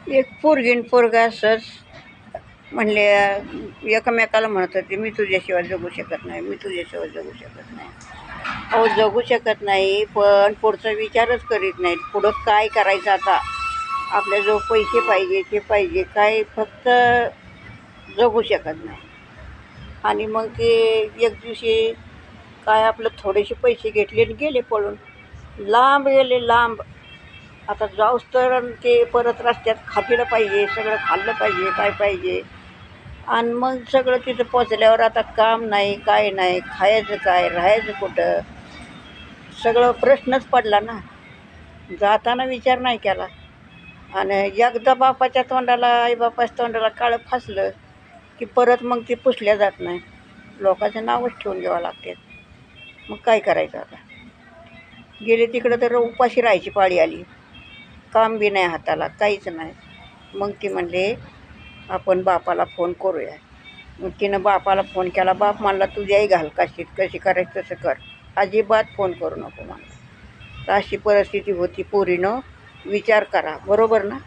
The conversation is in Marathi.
एक पोरगी आणि पोरगा असंच म्हणले, एकमेकाला म्हणत होते, मी तुझ्याशिवाय जगू शकत नाही, मी तुझ्याशिवाय जगू शकत नाही. अहो, जगू शकत नाही, पण पुढचा विचारच करीत नाहीत. पुढं काय करायचं आता? आपल्याजवळ पैसे पाहिजे, ते पाहिजे, काय फक्त जगू शकत नाही. आणि मग ते एक दिवशी काय आपलं थोडेसे पैसे घेतले आणि गेले पळून. लांब गेले, लांब. आता जाऊस तर ते परत रस्त्यात खातीला पाहिजे, सगळं खाल्लं पाहिजे, काय पाहिजे. आणि मग सगळं तिथं पोचल्यावर आता काम नाही, काय नाही, खायचं काय, राहायचं कुठं, सगळं प्रश्नच पडला ना. जाताना विचार नाही केला. आणि एकदा बापाच्या तोंडाला, आईबापाच्या तोंडाला काळं फासलं की परत मग ते पुसल्या जात नाही. लोकांचं नावच ठेवून घ्यावं लागते. मग काय करायचं आता? गेले तिकडं तर उपाशी राहायची पाळी आली. काम बी नाही हाताला, काहीच नाही. मग ती म्हणले, आपण बापाला फोन करूया. मग तिनं बापाला फोन केला. बाप म्हणला, तुझ्याही घाल काशीत, कशी करायचं तसं कर, अजिबात फोन करू नको म्हणला. तर अशी परिस्थिती होती. पोरीनं विचार करा, बरोबर ना?